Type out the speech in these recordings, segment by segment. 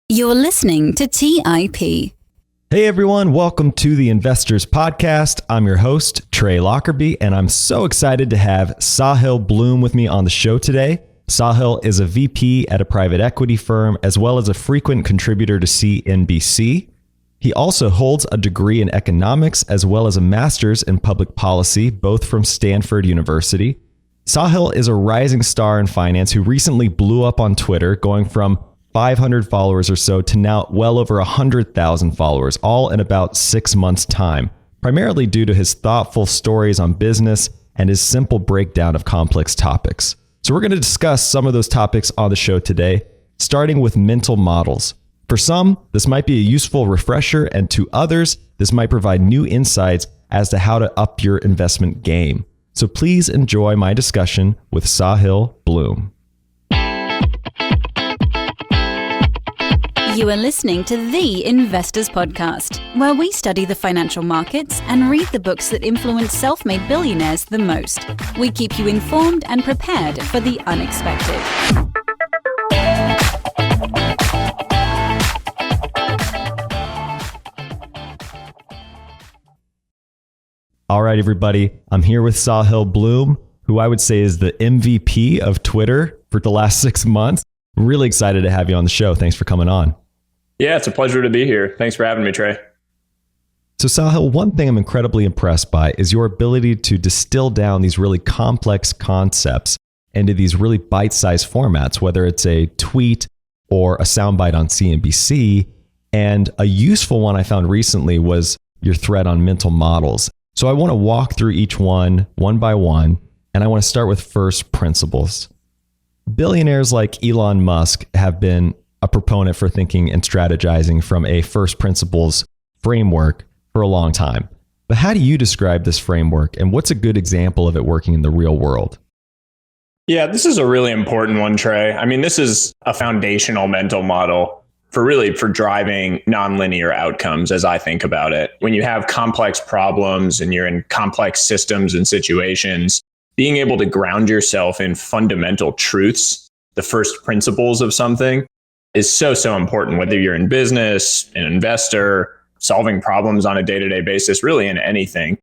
You're listening to TIP. Hey everyone, welcome to the Investors Podcast. I'm your host, Trey Lockerbie, and I'm so excited to have Sahil Bloom with me on the show today. Sahil is a VP at a private equity firm, as well as a frequent contributor to CNBC. He also holds a degree in economics, as well as a master's in public policy, both from Stanford University. Sahil is a rising star in finance who recently blew up on Twitter, going from 500 followers or so to now well over 100,000 followers, all in about 6 months' time, primarily due to his thoughtful stories on business and his simple breakdown of complex topics. So we're going to discuss some of those topics on the show today, starting with mental models. For some, this might be a useful refresher, and to others, this might provide new insights as to how to up your investment game. So please enjoy my discussion with Sahil Bloom. You are listening to The Investors Podcast, where we study the financial markets and read the books that influence self-made billionaires the most. We keep you informed and prepared for the unexpected. All right, everybody. I'm here with Sahil Bloom, who I would say is the MVP of Twitter for the last 6 months. I'm really excited to have you on the show. Thanks for coming on. Yeah, it's a pleasure to be here. Thanks for having me, Trey. So Sahil, one thing I'm incredibly impressed by is your ability to distill down these really complex concepts into these really bite-sized formats, whether it's a tweet or a soundbite on CNBC. And a useful one I found recently was your thread on mental models. So I want to walk through each one by one, and I want to start with first principles. Billionaires like Elon Musk have been a proponent for thinking and strategizing from a first principles framework for a long time. But how do you describe this framework, and what's a good example of it working in the real world? Yeah, this is a really important one, Trey. I mean, this is a foundational mental model for driving nonlinear outcomes, as I think about it. When you have complex problems and you're in complex systems and situations, being able to ground yourself in fundamental truths, the first principles of something, is so important, whether you're in business, an investor, solving problems on a day-to-day basis, really in anything.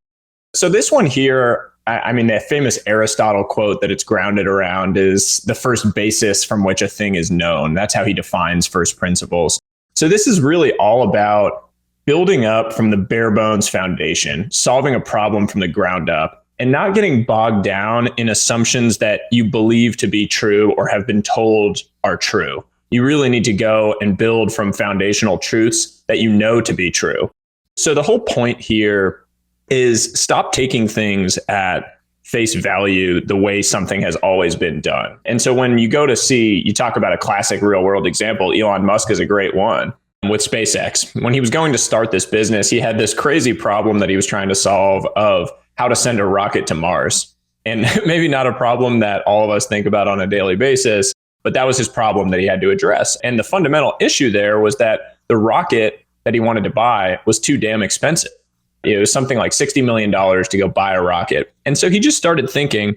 So this one here, I mean, the famous Aristotle quote that it's grounded around is the first basis from which a thing is known. That's how he defines first principles. So this is really all about building up from the bare bones foundation, solving a problem from the ground up, and not getting bogged down in assumptions that you believe to be true or have been told are true. You really need to go and build from foundational truths that you know to be true. So the whole point here is stop taking things at face value the way something has always been done. And so when you go to see, you talk about a classic real world example, Elon Musk is a great one with SpaceX. When he was going to start this business, he had this crazy problem that he was trying to solve of how to send a rocket to Mars. And maybe not a problem that all of us think about on a daily basis, but that was his problem that he had to address. And the fundamental issue there was that the rocket that he wanted to buy was too damn expensive. It was something like $60 million to go buy a rocket. And so he just started thinking,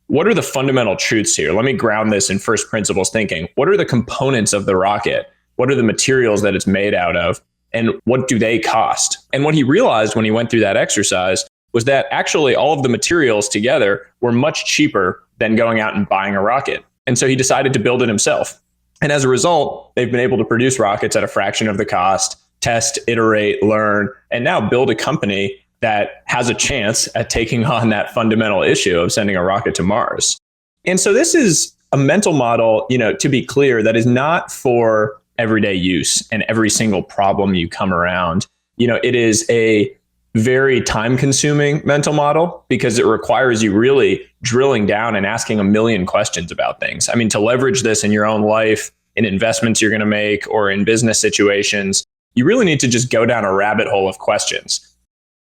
what are the fundamental truths here? Let me ground this in first principles thinking. What are the components of the rocket? What are the materials that it's made out of? And what do they cost? And what he realized when he went through that exercise was that actually all of the materials together were much cheaper than going out and buying a rocket. And so he decided to build it himself. And as a result, they've been able to produce rockets at a fraction of the cost, test, iterate, learn, and now build a company that has a chance at taking on that fundamental issue of sending a rocket to Mars. And so this is a mental model, to be clear, that is not for everyday use and every single problem you come around. It is a very time-consuming mental model because it requires you really drilling down and asking a million questions about things. I mean, to leverage this in your own life, in investments you're going to make, or in business situations, you really need to just go down a rabbit hole of questions.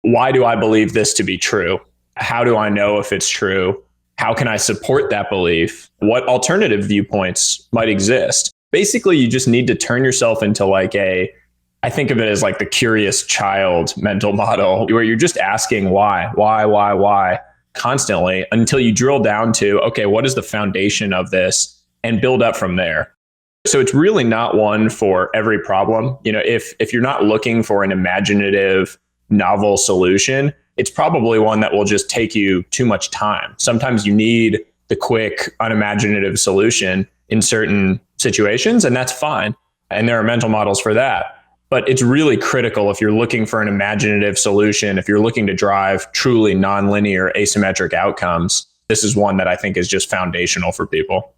Why do I believe this to be true? How do I know if it's true? How can I support that belief? What alternative viewpoints might exist? Basically, you just need to turn yourself into I think of it as like the curious child mental model, where you're just asking why constantly until you drill down to, okay, what is the foundation of this, and build up from there. So it's really not one for every problem. If you're not looking for an imaginative, novel solution, it's probably one that will just take you too much time. Sometimes you need the quick, unimaginative solution in certain situations, and that's fine. And there are mental models for that. But it's really critical if you're looking for an imaginative solution, if you're looking to drive truly nonlinear asymmetric outcomes, this is one that I think is just foundational for people.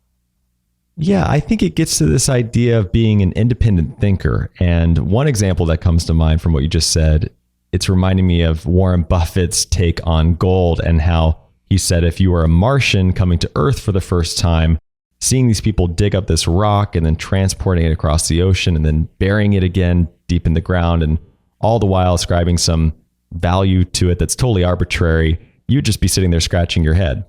Yeah, I think it gets to this idea of being an independent thinker. And one example that comes to mind from what you just said, it's reminding me of Warren Buffett's take on gold and how he said if you were a Martian coming to Earth for the first time, seeing these people dig up this rock and then transporting it across the ocean and then burying it again deep in the ground, and all the while ascribing some value to it that's totally arbitrary, you'd just be sitting there scratching your head.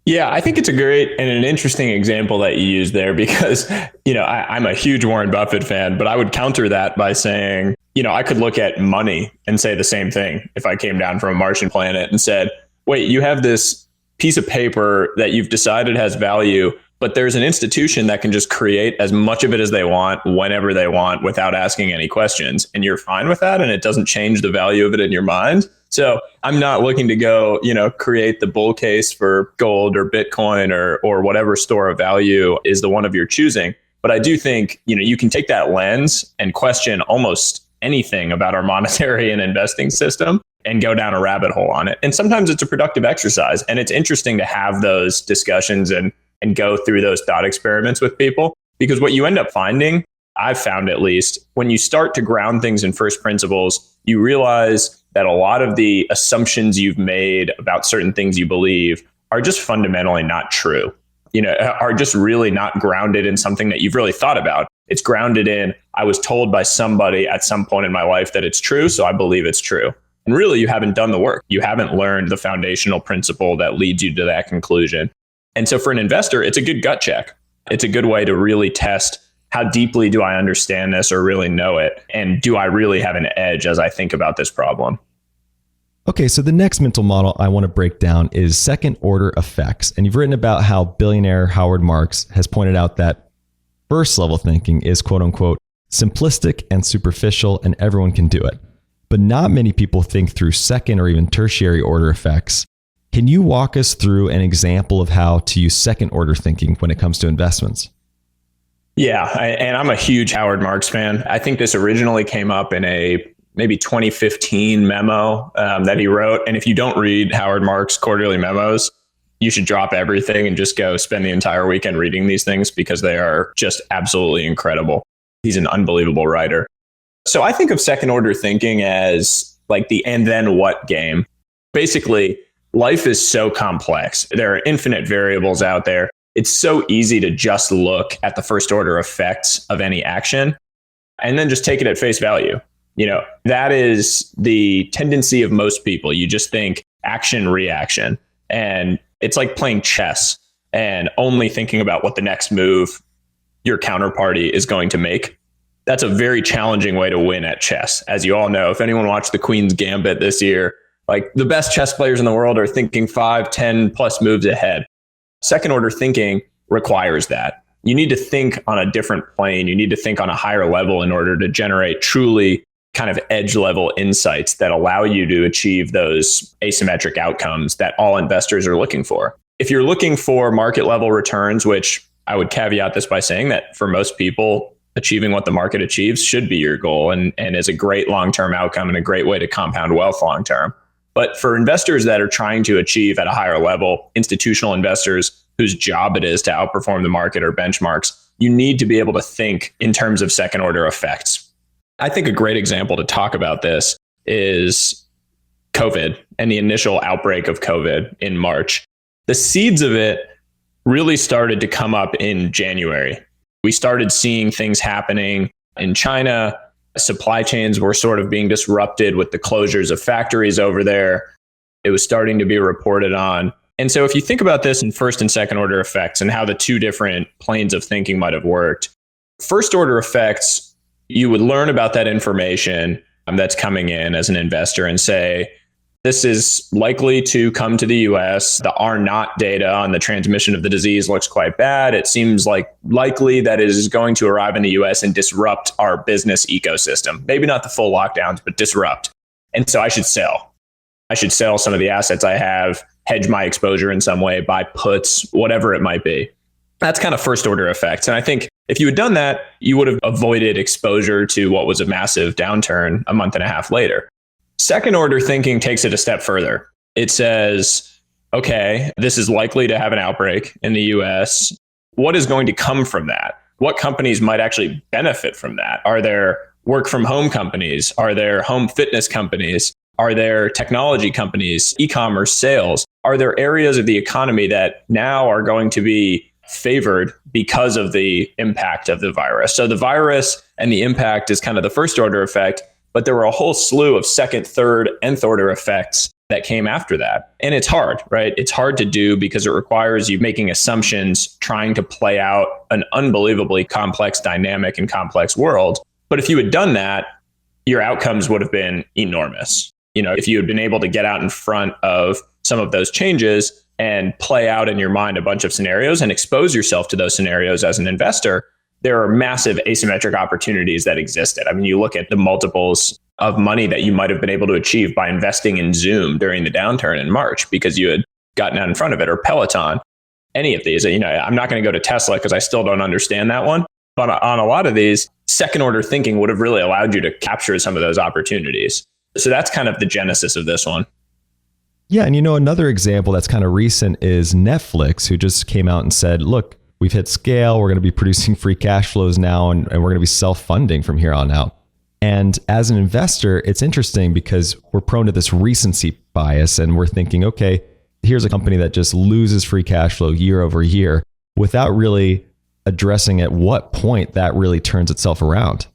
Yeah, I think it's a great and an interesting example that you use there because, I'm a huge Warren Buffett fan, but I would counter that by saying, I could look at money and say the same thing if I came down from a Martian planet and said, wait, you have this piece of paper that you've decided has value, but there's an institution that can just create as much of it as they want, whenever they want, without asking any questions. And you're fine with that. And it doesn't change the value of it in your mind. So I'm not looking to go, create the bull case for gold or Bitcoin or whatever store of value is the one of your choosing. But I do think, you can take that lens and question almost anything about our monetary and investing system and go down a rabbit hole on it. And sometimes it's a productive exercise. And it's interesting to have those discussions and go through those thought experiments with people, because what you end up finding, I've found at least, when you start to ground things in first principles, you realize that a lot of the assumptions you've made about certain things you believe are just fundamentally not true, are just really not grounded in something that you've really thought about. It's grounded in, I was told by somebody at some point in my life that it's true, so I believe it's true. And really, you haven't done the work. You haven't learned the foundational principle that leads you to that conclusion. And so for an investor, it's a good gut check. It's a good way to really test, how deeply do I understand this or really know it? And do I really have an edge as I think about this problem? Okay, so the next mental model I want to break down is second order effects. And you've written about how billionaire Howard Marks has pointed out that first level thinking is quote unquote simplistic and superficial and everyone can do it. But not many people think through second or even tertiary order effects. Can you walk us through an example of how to use second order thinking when it comes to investments? Yeah, and I'm a huge Howard Marks fan. I think this originally came up in a maybe 2015 memo that he wrote. And if you don't read Howard Marks' quarterly memos, you should drop everything and just go spend the entire weekend reading these things because they are just absolutely incredible. He's an unbelievable writer. So I think of second order thinking as like the and then what game. Basically, life is so complex. There are infinite variables out there. It's so easy to just look at the first order effects of any action and then just take it at face value. That is the tendency of most people. You just think action, reaction. And it's like playing chess and only thinking about what the next move your counterparty is going to make. That's a very challenging way to win at chess. As you all know, if anyone watched the Queen's Gambit this year, like the best chess players in the world are thinking 5, 10 plus moves ahead. Second order thinking requires that. You need to think on a different plane. You need to think on a higher level in order to generate truly kind of edge level insights that allow you to achieve those asymmetric outcomes that all investors are looking for. If you're looking for market level returns, which I would caveat this by saying that for most people, achieving what the market achieves should be your goal and is a great long-term outcome and a great way to compound wealth long-term. But for investors that are trying to achieve at a higher level, institutional investors whose job it is to outperform the market or benchmarks, you need to be able to think in terms of second order effects. I think a great example to talk about this is COVID and the initial outbreak of COVID in March. The seeds of it really started to come up in January. We started seeing things happening in China. Supply chains were sort of being disrupted with the closures of factories over there. It was starting to be reported on. And so if you think about this in first and second order effects and how the two different planes of thinking might have worked, first order effects, you would learn about that information that's coming in as an investor and say, This is likely to come to the US. The R naught data on the transmission of the disease looks quite bad. It seems like likely that it is going to arrive in the US and disrupt our business ecosystem. Maybe not the full lockdowns, but disrupt. And so I should sell. I should sell some of the assets I have, hedge my exposure in some way, buy puts, whatever it might be. That's kind of first order effects. And I think if you had done that, you would have avoided exposure to what was a massive downturn a month and a half later. Second order thinking takes it a step further. It says, okay, this is likely to have an outbreak in the US. What is going to come from that? What companies might actually benefit from that? Are there work from home companies? Are there home fitness companies? Are there technology companies, e-commerce sales? Are there areas of the economy that now are going to be favored because of the impact of the virus? So the virus and the impact is kind of the first order effect. But there were a whole slew of second, third, nth order effects that came after that. And it's hard, right? It's hard to do because it requires you making assumptions, trying to play out an unbelievably complex dynamic and complex world. But if you had done that, your outcomes would have been enormous. If you had been able to get out in front of some of those changes and play out in your mind a bunch of scenarios and expose yourself to those scenarios as an investor, there are massive asymmetric opportunities that existed. I mean, you look at the multiples of money that you might have been able to achieve by investing in Zoom during the downturn in March because you had gotten out in front of it, or Peloton, any of these. I'm not going to go to Tesla because I still don't understand that one. But on a lot of these, second order thinking would have really allowed you to capture some of those opportunities. So that's kind of the genesis of this one. Yeah. And another example that's kind of recent is Netflix, who just came out and said, look, we've hit scale. We're going to be producing free cash flows now, and we're going to be self-funding from here on out. And as an investor, it's interesting because we're prone to this recency bias, and we're thinking, okay, here's a company that just loses free cash flow year over year without really addressing at what point that really turns itself around.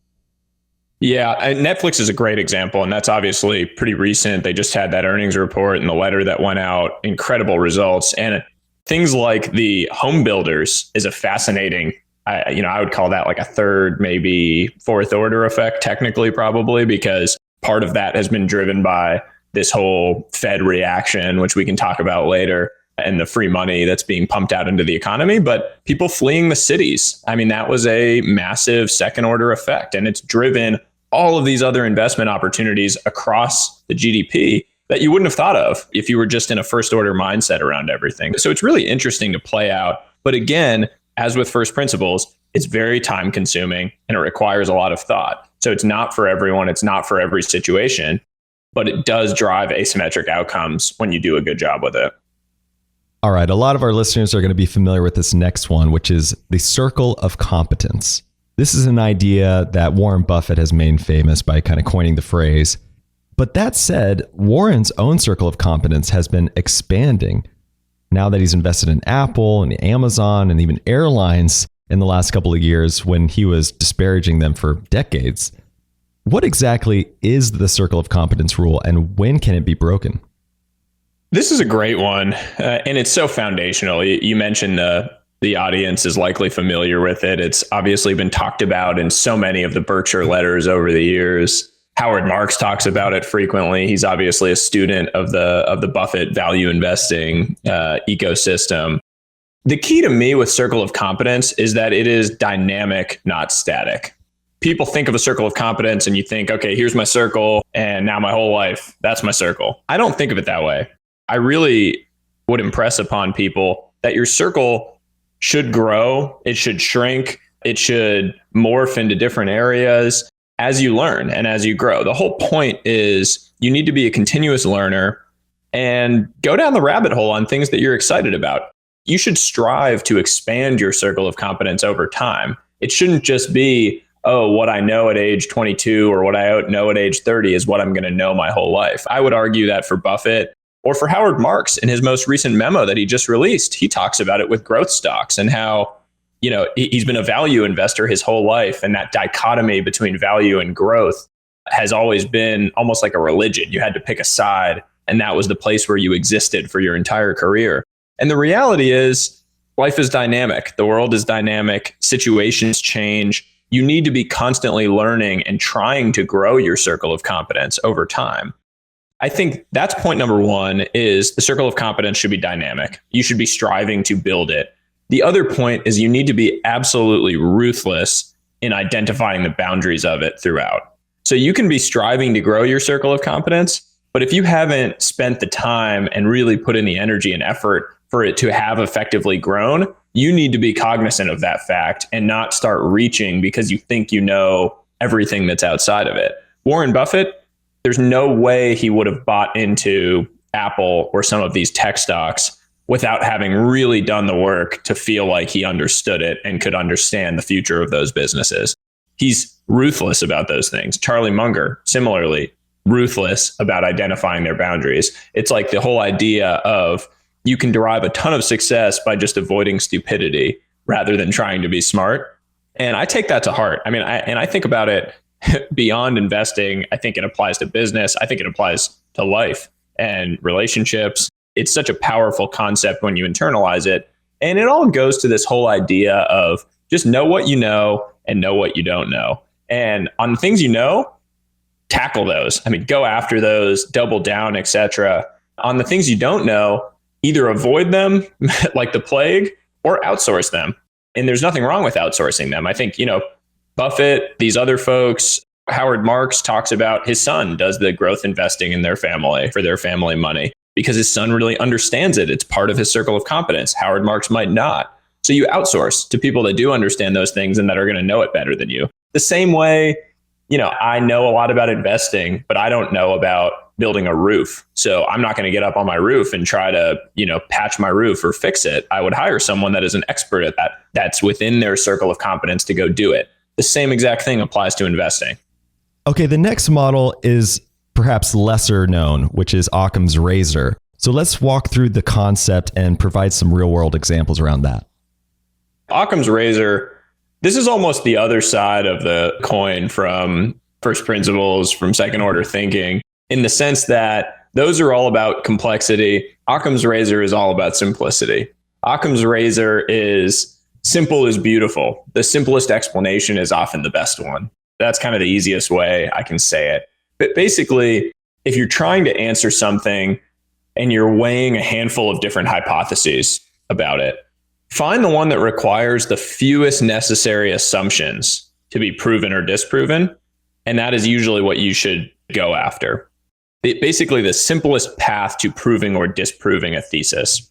Yeah, and Netflix is a great example, and that's obviously pretty recent. They just had that earnings report and the letter that went out, incredible results. And things like the home builders is a fascinating, I would call that like a third, maybe fourth order effect, technically, probably, because part of that has been driven by this whole Fed reaction, which we can talk about later, and the free money that's being pumped out into the economy. But people fleeing the cities, I mean, that was a massive second order effect, and it's driven all of these other investment opportunities across the GDP that you wouldn't have thought of if you were just in a first order mindset around everything. So it's really interesting to play out. But again, as with first principles, it's very time consuming and it requires a lot of thought. So it's not for everyone. It's not for every situation, but it does drive asymmetric outcomes when you do a good job with it. All right. A lot of our listeners are going to be familiar with this next one, which is the circle of competence. This is an idea that Warren Buffett has made famous by kind of coining the phrase. But that said, Warren's own circle of competence has been expanding now that he's invested in Apple and Amazon and even airlines in the last couple of years when he was disparaging them for decades. What exactly is the circle of competence rule, and when can it be broken? This is a great one, and it's so foundational. You mentioned the audience is likely familiar with it. It's obviously been talked about in so many of the Berkshire letters over the years. Howard Marks talks about it frequently. He's obviously a student of the Buffett value investing ecosystem. The key to me with circle of competence is that it is dynamic, not static. People think of a circle of competence and you think, okay, here's my circle and now my whole life, that's my circle. I don't think of it that way. I really would impress upon people that your circle should grow, it should shrink, it should morph into different areas as you learn and as you grow. The whole point is you need to be a continuous learner and go down the rabbit hole on things that you're excited about. You should strive to expand your circle of competence over time. It shouldn't just be, oh, what I know at age 22 or what I know at age 30 is what I'm going to know my whole life. I would argue that for Buffett or for Howard Marks in his most recent memo that he just released, he talks about it with growth stocks and how, you know, he's been a value investor his whole life. And that dichotomy between value and growth has always been almost like a religion. You had to pick a side, and that was the place where you existed for your entire career. And the reality is life is dynamic. The world is dynamic. Situations change. You need to be constantly learning and trying to grow your circle of competence over time. I think that's point number one is the circle of competence should be dynamic. You should be striving to build it. The other point is you need to be absolutely ruthless in identifying the boundaries of it throughout. So you can be striving to grow your circle of competence, but if you haven't spent the time and really put in the energy and effort for it to have effectively grown, you need to be cognizant of that fact and not start reaching because you think you know everything that's outside of it. Warren Buffett, there's no way he would have bought into Apple or some of these tech stocks without having really done the work to feel like he understood it and could understand the future of those businesses. He's ruthless about those things. Charlie Munger, similarly, ruthless about identifying their boundaries. It's like the whole idea of you can derive a ton of success by just avoiding stupidity rather than trying to be smart. And I take that to heart. I mean, I think about it beyond investing. I think it applies to business. I think it applies to life and relationships. It's such a powerful concept when you internalize it. And it all goes to this whole idea of just know what you know and know what you don't know. And on the things you know, tackle those. I mean, go after those, double down, etc. On the things you don't know, either avoid them like the plague or outsource them. And there's nothing wrong with outsourcing them. I think, Buffett, these other folks, Howard Marks talks about his son does the growth investing in their family for their family money because his son really understands it. It's part of his circle of competence. Howard Marks might not. So you outsource to people that do understand those things and that are going to know it better than you. The same way, I know a lot about investing, but I don't know about building a roof. So I'm not going to get up on my roof and try to, patch my roof or fix it. I would hire someone that is an expert at that. That's within their circle of competence to go do it. The same exact thing applies to investing. Okay, the next model is perhaps lesser known, which is Occam's razor. So let's walk through the concept and provide some real world examples around that. Occam's razor, this is almost the other side of the coin from first principles, from second order thinking, in the sense that those are all about complexity. Occam's razor is all about simplicity. Occam's razor is simple is beautiful. The simplest explanation is often the best one. That's kind of the easiest way I can say it. But basically, if you're trying to answer something and you're weighing a handful of different hypotheses about it, find the one that requires the fewest necessary assumptions to be proven or disproven. And that is usually what you should go after. Basically, the simplest path to proving or disproving a thesis.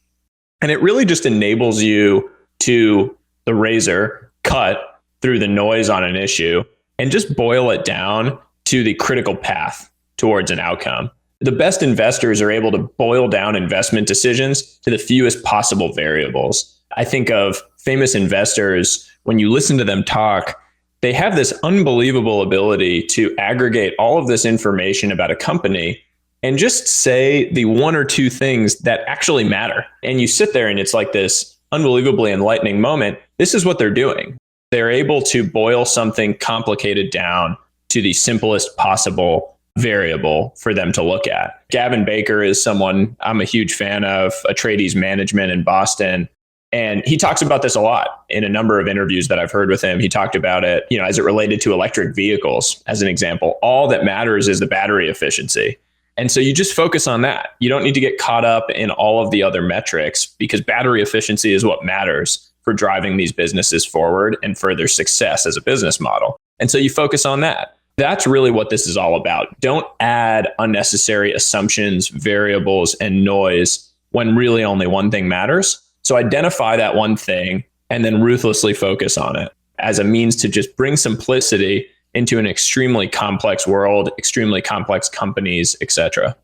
And it really just enables you to the razor cut through the noise on an issue and just boil it down to the critical path towards an outcome. The best investors are able to boil down investment decisions to the fewest possible variables. I think of famous investors, when you listen to them talk, they have this unbelievable ability to aggregate all of this information about a company and just say the one or two things that actually matter. And you sit there and it's like this unbelievably enlightening moment. This is what they're doing. They're able to boil something complicated down to the simplest possible variable for them to look at. Gavin Baker is someone I'm a huge fan of, a tradies management in Boston. And he talks about this a lot in a number of interviews that I've heard with him. He talked about it, as it related to electric vehicles, as an example. All that matters is the battery efficiency. And so you just focus on that. You don't need to get caught up in all of the other metrics because battery efficiency is what matters for driving these businesses forward and for their success as a business model. And so you focus on that. That's really what this is all about. Don't add unnecessary assumptions, variables, and noise when really only one thing matters. So identify that one thing and then ruthlessly focus on it as a means to just bring simplicity into an extremely complex world, extremely complex companies, etc.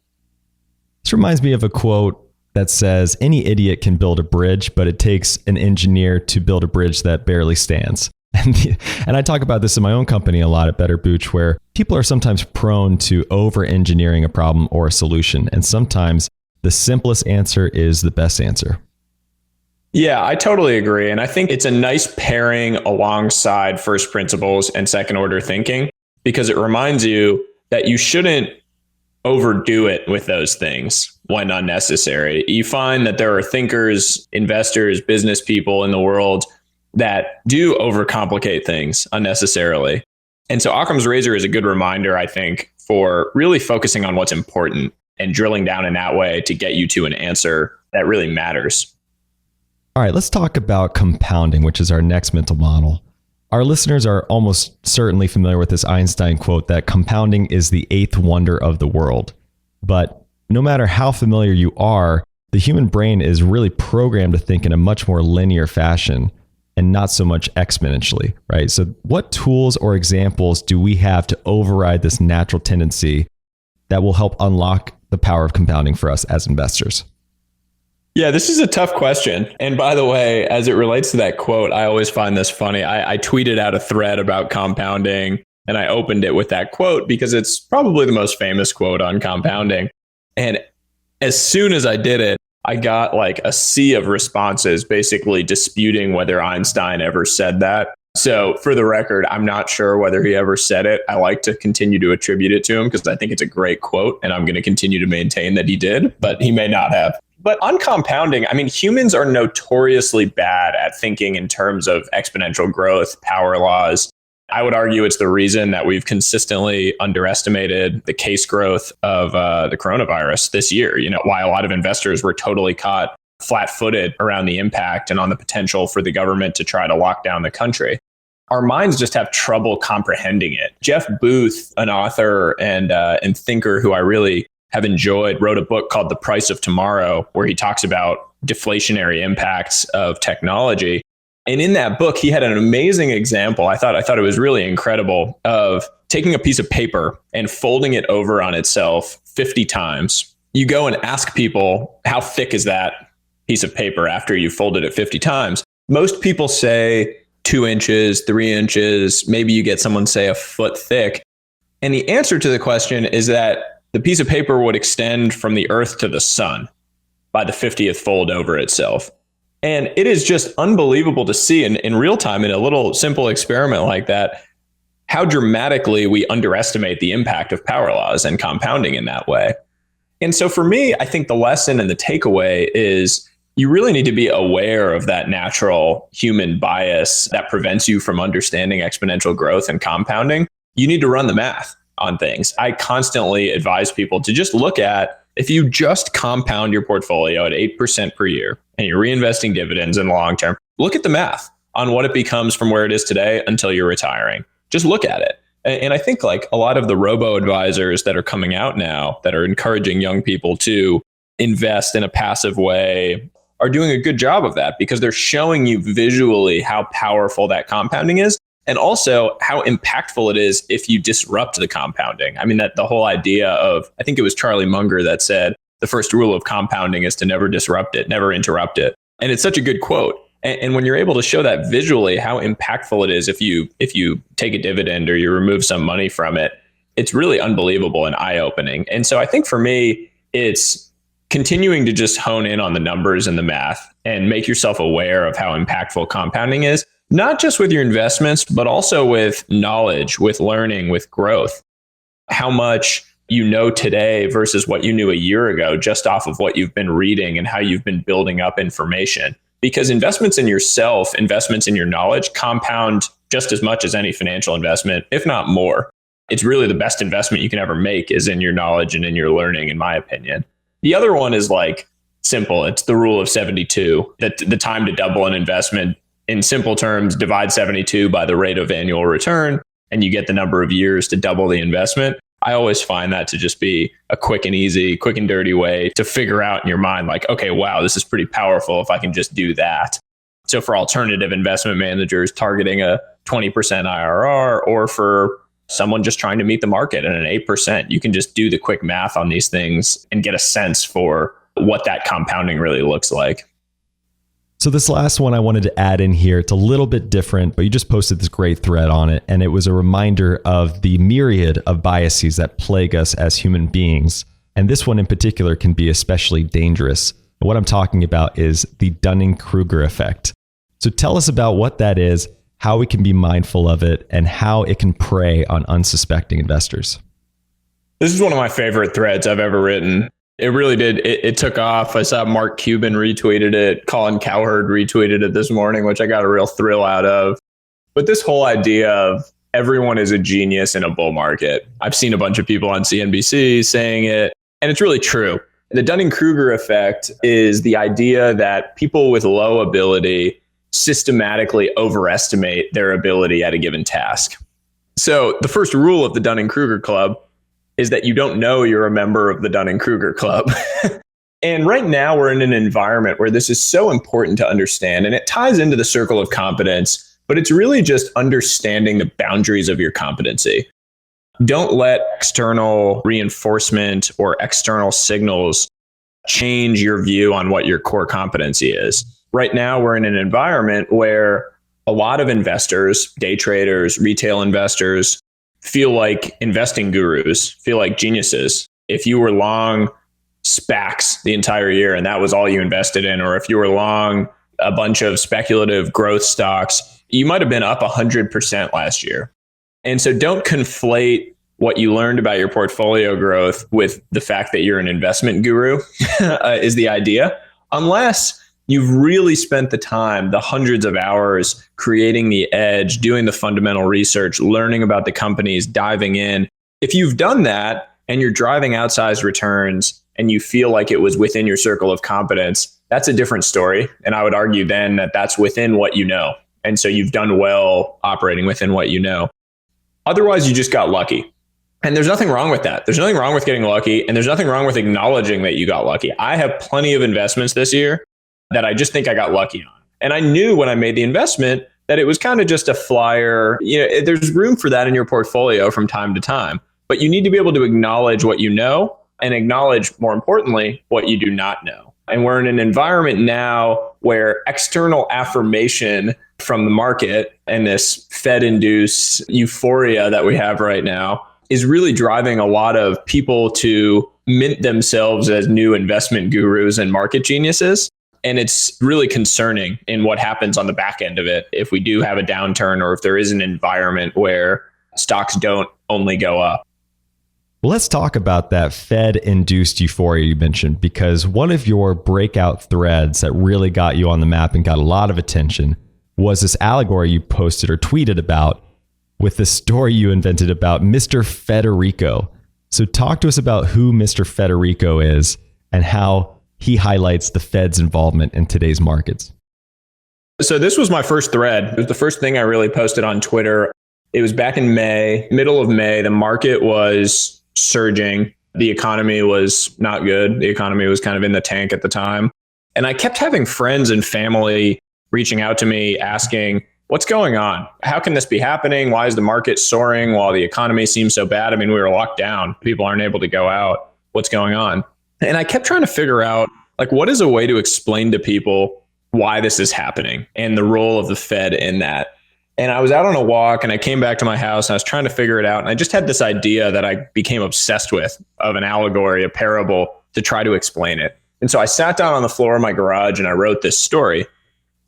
This reminds me of a quote that says, any idiot can build a bridge, but it takes an engineer to build a bridge that barely stands. And I talk about this in my own company a lot at Better Booch, where people are sometimes prone to over-engineering a problem or a solution. And sometimes the simplest answer is the best answer. Yeah, I totally agree. And I think it's a nice pairing alongside first principles and second order thinking, because it reminds you that you shouldn't overdo it with those things when unnecessary. You find that there are thinkers, investors, business people in the world that do overcomplicate things unnecessarily. And so Occam's razor is a good reminder, I think, for really focusing on what's important. and drilling down in that way to get you to an answer that really matters. All right, let's talk about compounding, which is our next mental model. Our listeners are almost certainly familiar with this Einstein quote that compounding is the eighth wonder of the world. But no matter how familiar you are, the human brain is really programmed to think in a much more linear fashion and not so much exponentially, right? So what tools or examples do we have to override this natural tendency that will help unlock the power of compounding for us as investors? Yeah, this is a tough question. And by the way, as it relates to that quote, I always find this funny. I tweeted out a thread about compounding and I opened it with that quote because it's probably the most famous quote on compounding. And as soon as I did it, I got like a sea of responses basically disputing whether Einstein ever said that. So for the record, I'm not sure whether he ever said it. I like to continue to attribute it to him because I think it's a great quote and I'm going to continue to maintain that he did, but he may not have. But on compounding, I mean, humans are notoriously bad at thinking in terms of exponential growth, power laws. I would argue it's the reason that we've consistently underestimated the case growth of the coronavirus this year. You know, why a lot of investors were totally caught flat-footed around the impact and on the potential for the government to try to lock down the country. Our minds just have trouble comprehending it. Jeff Booth, an author and thinker who I really have enjoyed, wrote a book called The Price of Tomorrow, where he talks about deflationary impacts of technology. And in that book, he had an amazing example. I thought it was really incredible of taking a piece of paper and folding it over on itself 50 times. You go and ask people, how thick is that piece of paper after you folded it 50 times? Most people say 2 inches, 3 inches, maybe you get someone say a foot thick. And the answer to the question is that the piece of paper would extend from the earth to the sun by the 50th fold over itself. And it is just unbelievable to see in real time in a little simple experiment like that, how dramatically we underestimate the impact of power laws and compounding in that way. And so for me, I think the lesson and the takeaway is you really need to be aware of that natural human bias that prevents you from understanding exponential growth and compounding. You need to run the math on things. I constantly advise people to just look at, if you just compound your portfolio at 8% per year and you're reinvesting dividends in the long term, look at the math on what it becomes from where it is today until you're retiring. Just look at it. And I think like a lot of the robo-advisors that are coming out now that are encouraging young people to invest in a passive way are doing a good job of that because they're showing you visually how powerful that compounding is. And also how impactful it is if you disrupt the compounding. I mean, that the whole idea of, I think it was Charlie Munger that said, the first rule of compounding is to never disrupt it, never interrupt it. And it's such a good quote. And when you're able to show that visually, how impactful it is if you take a dividend or you remove some money from it, it's really unbelievable and eye-opening. And so I think for me, it's continuing to just hone in on the numbers and the math and make yourself aware of how impactful compounding is. Not just with your investments, but also with knowledge, with learning, with growth. How much you know today versus what you knew a year ago, just off of what you've been reading and how you've been building up information. Because investments in yourself, investments in your knowledge compound just as much as any financial investment, if not more. It's really the best investment you can ever make is in your knowledge and in your learning, in my opinion. The other one is like simple. It's the rule of 72, that the time to double an investment. In simple terms, divide 72 by the rate of annual return, and you get the number of years to double the investment. I always find that to just be a quick and easy, quick and dirty way to figure out in your mind, like, okay, wow, this is pretty powerful if I can just do that. So for alternative investment managers targeting a 20% IRR, or for someone just trying to meet the market at an 8%, you can just do the quick math on these things and get a sense for what that compounding really looks like. So this last one I wanted to add in here, it's a little bit different, but you just posted this great thread on it. And it was a reminder of the myriad of biases that plague us as human beings. And this one in particular can be especially dangerous. And what I'm talking about is the Dunning-Kruger effect. So tell us about what that is, how we can be mindful of it, and how it can prey on unsuspecting investors. This is one of my favorite threads I've ever written. It really did. It took off. I saw Mark Cuban retweeted it. Colin Cowherd retweeted it this morning, which I got a real thrill out of. But this whole idea of everyone is a genius in a bull market. I've seen a bunch of people on CNBC saying it. And it's really true. The Dunning-Kruger effect is the idea that people with low ability systematically overestimate their ability at a given task. So the first rule of the Dunning-Kruger Club is that you don't know you're a member of the Dunning-Kruger Club. And right now we're in an environment where this is so important to understand, and it ties into the circle of competence, but it's really just understanding the boundaries of your competency. Don't let external reinforcement or external signals change your view on what your core competency is. Right now, we're in an environment where a lot of investors, day traders, retail investors, feel like investing gurus, feel like geniuses. If you were long SPACs the entire year and that was all you invested in, or if you were long a bunch of speculative growth stocks, you might have been up 100% last year. And so don't conflate what you learned about your portfolio growth with the fact that you're an investment guru is the idea, unless you've really spent the time, the hundreds of hours creating the edge, doing the fundamental research, learning about the companies, diving in. If you've done that and you're driving outsized returns and you feel like it was within your circle of competence, that's a different story. And I would argue then that that's within what you know. And so you've done well operating within what you know. Otherwise, you just got lucky. And there's nothing wrong with that. There's nothing wrong with getting lucky. And there's nothing wrong with acknowledging that you got lucky. I have plenty of investments this year that I just think I got lucky on. And I knew when I made the investment that it was kind of just a flyer. You know, there's room for that in your portfolio from time to time. But you need to be able to acknowledge what you know and acknowledge, more importantly, what you do not know. And we're in an environment now where external affirmation from the market and this Fed-induced euphoria that we have right now is really driving a lot of people to mint themselves as new investment gurus and market geniuses. And it's really concerning in what happens on the back end of it if we do have a downturn or if there is an environment where stocks don't only go up. Well, let's talk about that Fed-induced euphoria you mentioned, because one of your breakout threads that really got you on the map and got a lot of attention was this allegory you posted or tweeted about with this story you invented about Mr. Federico. So talk to us about who Mr. Federico is and how he highlights the Fed's involvement in today's markets. So this was my first thread. It was the first thing I really posted on Twitter. It was back in May, middle of May. The market was surging. The economy was not good. The economy was kind of in the tank at the time. And I kept having friends and family reaching out to me asking, what's going on? How can this be happening? Why is the market soaring while the economy seems so bad? I mean, we were locked down. People aren't able to go out. What's going on? And I kept trying to figure out, like, what is a way to explain to people why this is happening and the role of the Fed in that. And I was out on a walk and I came back to my house and I was trying to figure it out. And I just had this idea that I became obsessed with, of an allegory, a parable, to try to explain it. And so I sat down on the floor of my garage and I wrote this story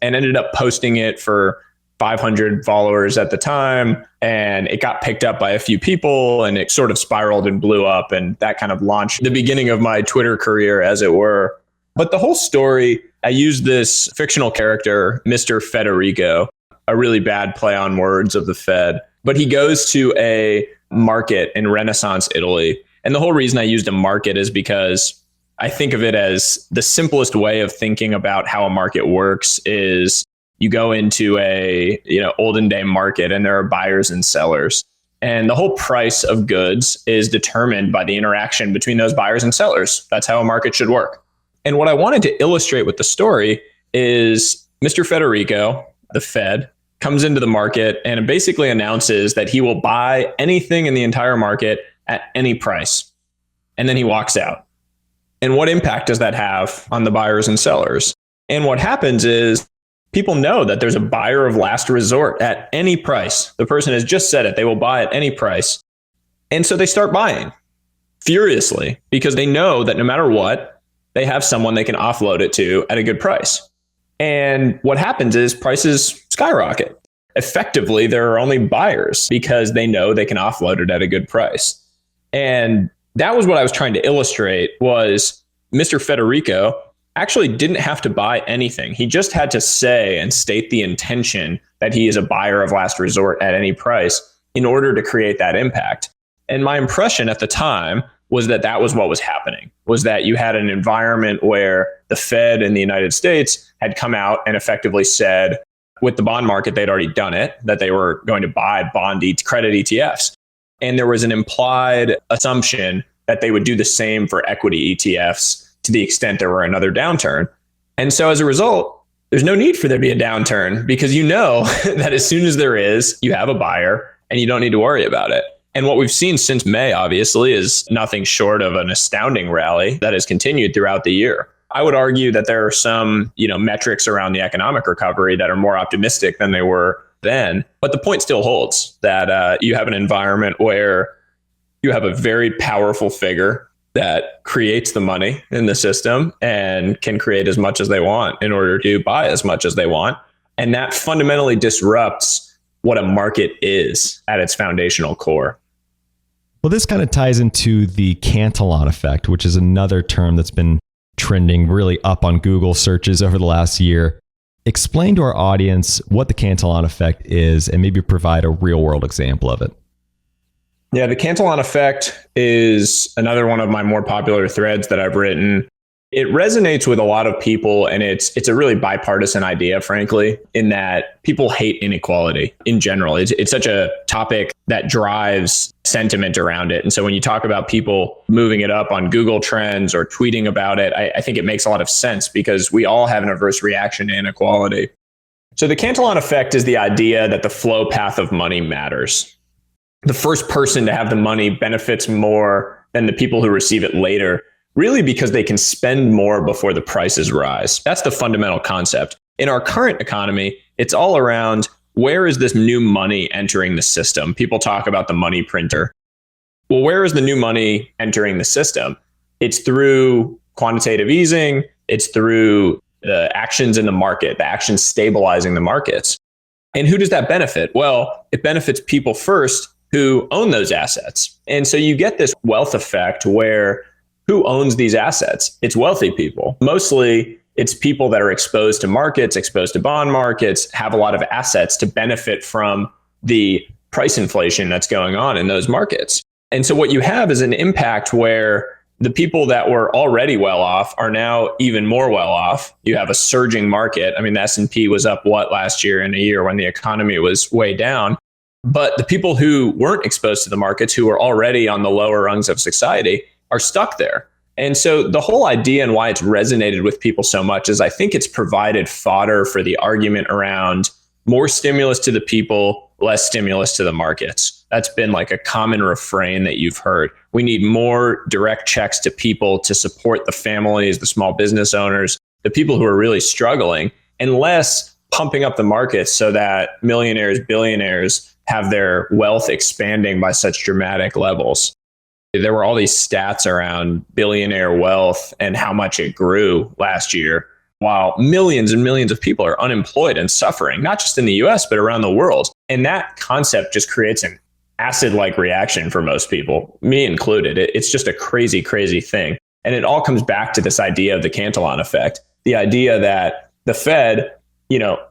and ended up posting it for 500 followers at the time. And it got picked up by a few people and it sort of spiraled and blew up. And that kind of launched the beginning of my Twitter career, as it were. But the whole story, I used this fictional character, Mr. Federico, a really bad play on words of the Fed. But he goes to a market in Renaissance Italy. And the whole reason I used a market is because I think of it as the simplest way of thinking about how a market works is you go into a olden day market and there are buyers and sellers. And the whole price of goods is determined by the interaction between those buyers and sellers. That's how a market should work. And what I wanted to illustrate with the story is Mr. Federico, the Fed, comes into the market and basically announces that he will buy anything in the entire market at any price. And then he walks out. And what impact does that have on the buyers and sellers? And what happens is people know that there's a buyer of last resort at any price. The person has just said it. They will buy at any price. And so they start buying furiously because they know that no matter what, they have someone they can offload it to at a good price. And what happens is prices skyrocket. Effectively, there are only buyers because they know they can offload it at a good price. And that was what I was trying to illustrate, was Mr. Federico actually didn't have to buy anything. He just had to say and state the intention that he is a buyer of last resort at any price in order to create that impact. And my impression at the time was that that was what was happening, was that you had an environment where the Fed in the United States had come out and effectively said, with the bond market, they'd already done it, that they were going to buy credit ETFs. And there was an implied assumption that they would do the same for equity ETFs to the extent there were another downturn. And so as a result, there's no need for there to be a downturn because you know that as soon as there is, you have a buyer and you don't need to worry about it. And what we've seen since May, obviously, is nothing short of an astounding rally that has continued throughout the year. I would argue that there are some, metrics around the economic recovery that are more optimistic than they were then. But the point still holds that you have an environment where you have a very powerful figure that creates the money in the system and can create as much as they want in order to buy as much as they want. And that fundamentally disrupts what a market is at its foundational core. Well, this kind of ties into the Cantillon effect, which is another term that's been trending really up on Google searches over the last year. Explain to our audience what the Cantillon effect is and maybe provide a real world example of it. Yeah, the Cantillon effect is another one of my more popular threads that I've written. It resonates with a lot of people, and it's a really bipartisan idea, frankly, in that people hate inequality in general. It's such a topic that drives sentiment around it. And so when you talk about people moving it up on Google Trends or tweeting about it, I think it makes a lot of sense because we all have an adverse reaction to inequality. So the Cantillon effect is the idea that the flow path of money matters. The first person to have the money benefits more than the people who receive it later, really because they can spend more before the prices rise. That's the fundamental concept. In our current economy, it's all around where is this new money entering the system? People talk about the money printer. Well, where is the new money entering the system? It's through quantitative easing. It's through the actions in the market, the actions stabilizing the markets. And who does that benefit? Well, it benefits people first who own those assets. And so you get this wealth effect where who owns these assets? It's wealthy people. Mostly it's people that are exposed to markets, exposed to bond markets, have a lot of assets to benefit from the price inflation that's going on in those markets. And so what you have is an impact where the people that were already well off are now even more well off. You have a surging market. I mean, the S&P was up last year in a year when the economy was way down. But the people who weren't exposed to the markets, who were already on the lower rungs of society, are stuck there. And so the whole idea and why it's resonated with people so much is I think it's provided fodder for the argument around more stimulus to the people, less stimulus to the markets. That's been like a common refrain that you've heard. We need more direct checks to people to support the families, the small business owners, the people who are really struggling, and less pumping up the markets so that millionaires, billionaires have their wealth expanding by such dramatic levels. There were all these stats around billionaire wealth and how much it grew last year, while millions and millions of people are unemployed and suffering, not just in the US, but around the world. And that concept just creates an acid-like reaction for most people, me included. It's just a crazy, crazy thing. And it all comes back to this idea of the Cantillon effect, the idea that the Fed,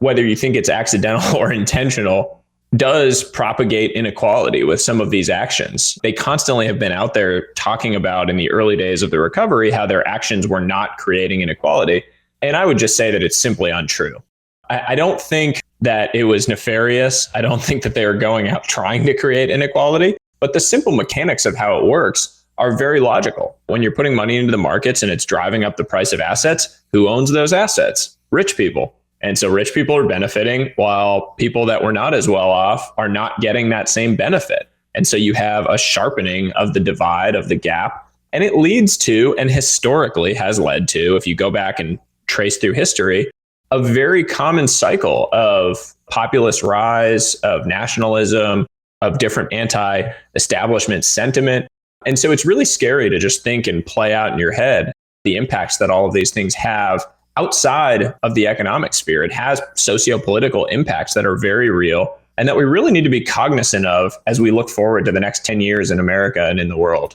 whether you think it's accidental or intentional, does propagate inequality with some of these actions. They constantly have been out there talking about in the early days of the recovery how their actions were not creating inequality. And I would just say that it's simply untrue. I don't think that it was nefarious. I don't think that they are going out trying to create inequality, but the simple mechanics of how it works are very logical. When you're putting money into the markets and it's driving up the price of assets, who owns those assets? Rich people. And so rich people are benefiting while people that were not as well off are not getting that same benefit. And so you have a sharpening of the divide, of the gap. And it leads to, and historically has led to, if you go back and trace through history, a very common cycle of populist rise, of nationalism, of different anti-establishment sentiment. And so it's really scary to just think and play out in your head the impacts that all of these things have outside of the economic sphere. It has socio-political impacts that are very real and that we really need to be cognizant of as we look forward to the next 10 years in America and in the world.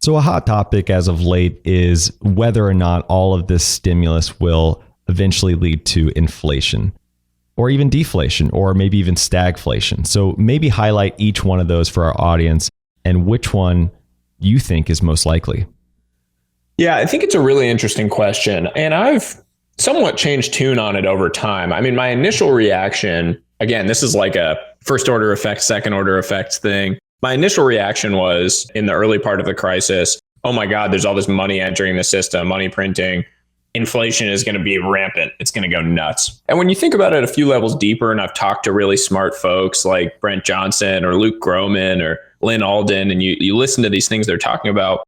So a hot topic as of late is whether or not all of this stimulus will eventually lead to inflation or even deflation or maybe even stagflation. So maybe highlight each one of those for our audience and which one you think is most likely? Yeah, I think it's a really interesting question. And I've somewhat changed tune on it over time. I mean, my initial reaction, again, this is like a first order effects, second order effects thing. My initial reaction was in the early part of the crisis, oh my God, there's all this money entering the system, money printing. Inflation is going to be rampant. It's going to go nuts. And when you think about it a few levels deeper, and I've talked to really smart folks like Brent Johnson or Luke Groman or Lynn Alden, and you listen to these things they're talking about,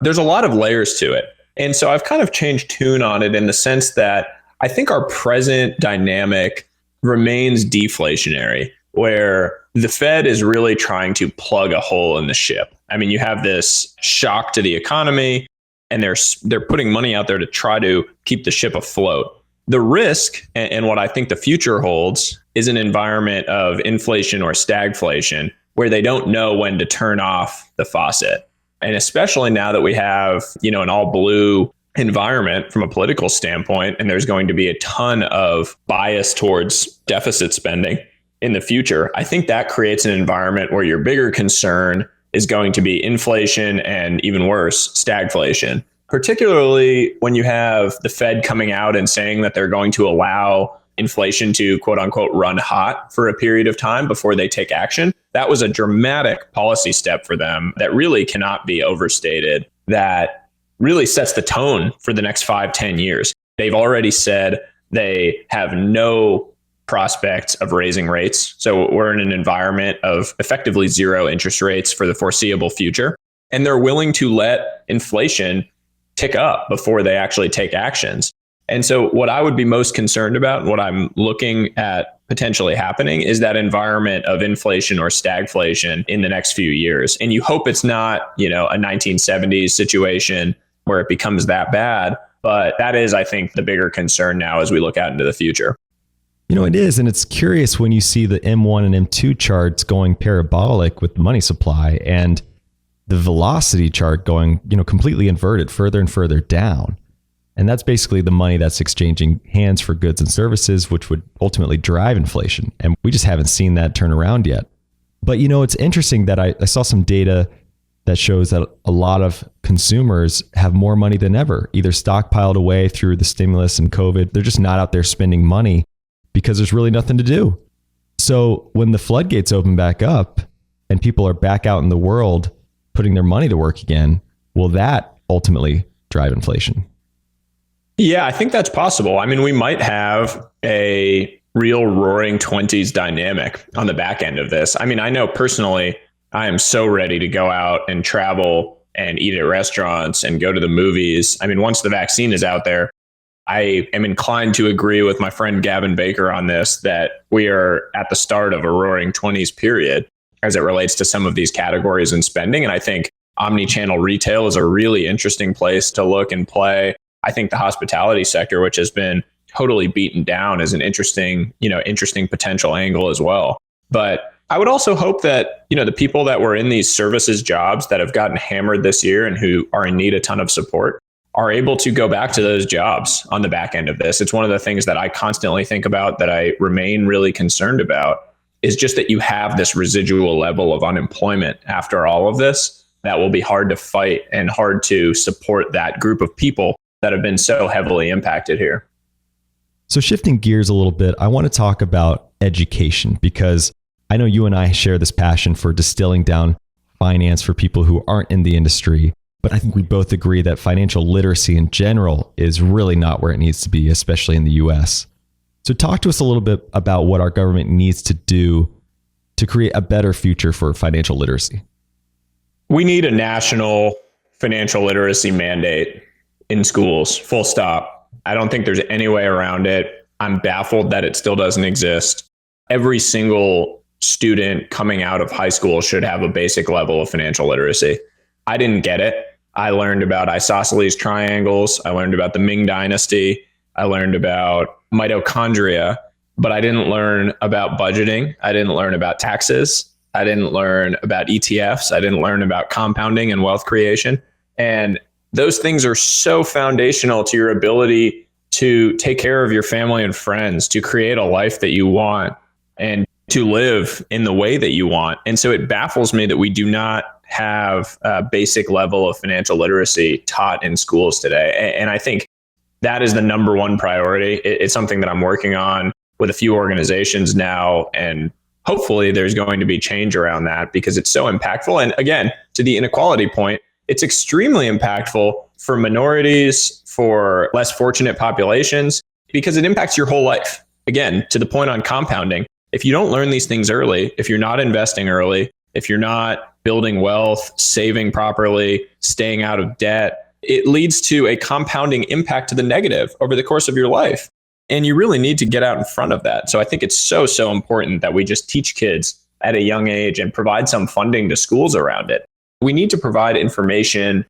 there's a lot of layers to it. And so I've kind of changed tune on it in the sense that I think our present dynamic remains deflationary, where the Fed is really trying to plug a hole in the ship. I mean, you have this shock to the economy, and they're putting money out there to try to keep the ship afloat. The risk, and what I think the future holds, is an environment of inflation or stagflation, where they don't know when to turn off the faucet. And especially now that we have, an all blue environment from a political standpoint, and there's going to be a ton of bias towards deficit spending in the future, I think that creates an environment where your bigger concern is going to be inflation and, even worse, stagflation, particularly when you have the Fed coming out and saying that they're going to allow inflation to, quote unquote, run hot for a period of time before they take action. That was a dramatic policy step for them that really cannot be overstated, that really sets the tone for the next 5-10 years. They've already said they have no prospects of raising rates. So we're in an environment of effectively zero interest rates for the foreseeable future. And they're willing to let inflation tick up before they actually take actions. And so what I would be most concerned about, and what I'm looking at potentially happening, is that environment of inflation or stagflation in the next few years. And you hope it's not, a 1970s situation where it becomes that bad. But that is, I think, the bigger concern now as we look out into the future. It is. And it's curious when you see the M1 and M2 charts going parabolic with the money supply and the velocity chart going, completely inverted further and further down. And that's basically the money that's exchanging hands for goods and services, which would ultimately drive inflation. And we just haven't seen that turn around yet. But, it's interesting that I saw some data that shows that a lot of consumers have more money than ever, either stockpiled away through the stimulus and COVID. They're just not out there spending money because there's really nothing to do. So when the floodgates open back up and people are back out in the world putting their money to work again, will that ultimately drive inflation? Yeah, I think that's possible. I mean, we might have a real roaring 20s dynamic on the back end of this. I mean, I know personally, I am so ready to go out and travel and eat at restaurants and go to the movies. I mean, once the vaccine is out there, I am inclined to agree with my friend Gavin Baker on this, that we are at the start of a roaring 20s period as it relates to some of these categories and spending. And I think omni-channel retail is a really interesting place to look and play. I think the hospitality sector, which has been totally beaten down, is an interesting potential angle as well. But I would also hope that, the people that were in these services jobs that have gotten hammered this year and who are in need a ton of support are able to go back to those jobs on the back end of this. It's one of the things that I constantly think about, that I remain really concerned about, is just that you have this residual level of unemployment after all of this that will be hard to fight and hard to support that group of people that have been so heavily impacted here. So shifting gears a little bit, I want to talk about education, because I know you and I share this passion for distilling down finance for people who aren't in the industry. But I think we both agree that financial literacy in general is really not where it needs to be, especially in the US. So talk to us a little bit about what our government needs to do to create a better future for financial literacy. We need a national financial literacy mandate in schools, full stop. I don't think there's any way around it. I'm baffled that it still doesn't exist. Every single student coming out of high school should have a basic level of financial literacy. I didn't get it. I learned about isosceles triangles. I learned about the Ming Dynasty. I learned about mitochondria, but I didn't learn about budgeting. I didn't learn about taxes. I didn't learn about ETFs. I didn't learn about compounding and wealth creation. And those things are so foundational to your ability to take care of your family and friends, to create a life that you want, and to live in the way that you want. And so it baffles me that we do not have a basic level of financial literacy taught in schools today. And I think that is the number one priority. It's something that I'm working on with a few organizations now. And hopefully there's going to be change around that because it's so impactful. And again, to the inequality point, it's extremely impactful for minorities, for less fortunate populations, because it impacts your whole life. Again, to the point on compounding, if you don't learn these things early, if you're not investing early, if you're not building wealth, saving properly, staying out of debt, it leads to a compounding impact to the negative over the course of your life. And you really need to get out in front of that. So I think it's so important that we just teach kids at a young age and provide some funding to schools around it. We need to provide information,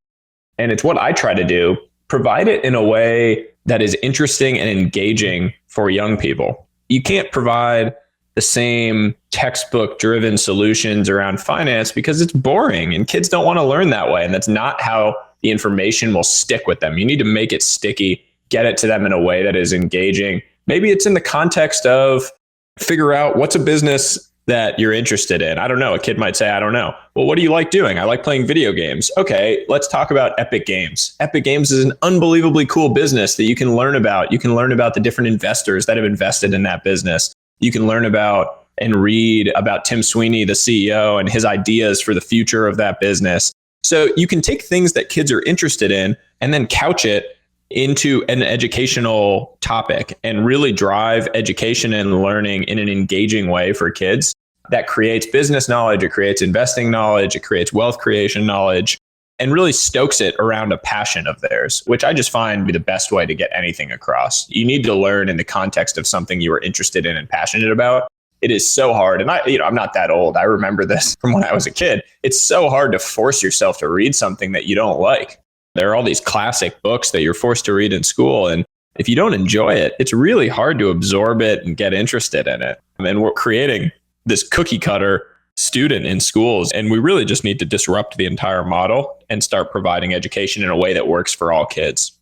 and it's what I try to do, provide it in a way that is interesting and engaging for young people. You can't provide the same textbook-driven solutions around finance because it's boring and kids don't want to learn that way. And that's not how the information will stick with them. You need to make it sticky, get it to them in a way that is engaging. Maybe it's in the context of figure out what's a business that you're interested in. I don't know. A kid might say, I don't know. Well, what do you like doing? I like playing video games. Okay, let's talk about Epic Games. Epic Games is an unbelievably cool business that you can learn about. You can learn about the different investors that have invested in that business. You can learn about and read about Tim Sweeney, the CEO, and his ideas for the future of that business. So you can take things that kids are interested in and then couch it into an educational topic and really drive education and learning in an engaging way for kids. That creates business knowledge, it creates investing knowledge, it creates wealth creation knowledge, and really stokes it around a passion of theirs, which I just find to be the best way to get anything across. You need to learn in the context of something you are interested in and passionate about. It is so hard. And I'm not that old. I remember this from when I was a kid. It's so hard to force yourself to read something that you don't like. There are all these classic books that you're forced to read in school. And if you don't enjoy it, it's really hard to absorb it and get interested in it. And we're creating this cookie cutter student in schools. And we really just need to disrupt the entire model and start providing education in a way that works for all kids.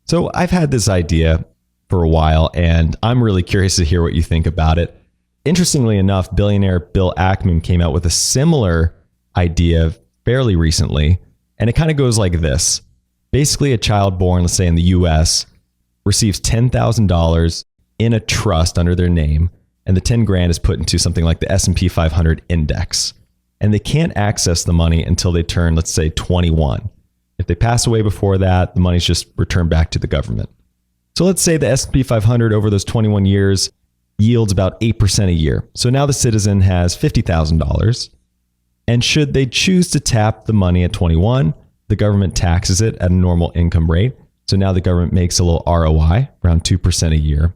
So I've had this idea for a while, and I'm really curious to hear what you think about it. Interestingly enough, billionaire Bill Ackman came out with a similar idea fairly recently. And it kind of goes like this. Basically, a child born, let's say in the US, receives $10,000 in a trust under their name, and the 10 grand is put into something like the S&P 500 index. And they can't access the money until they turn, let's say, 21. If they pass away before that, the money's just returned back to the government. So let's say the S&P 500 over those 21 years yields about 8% a year. So now the citizen has $50,000. And should they choose to tap the money at 21, the government taxes it at a normal income rate. So now the government makes a little ROI, around 2% a year.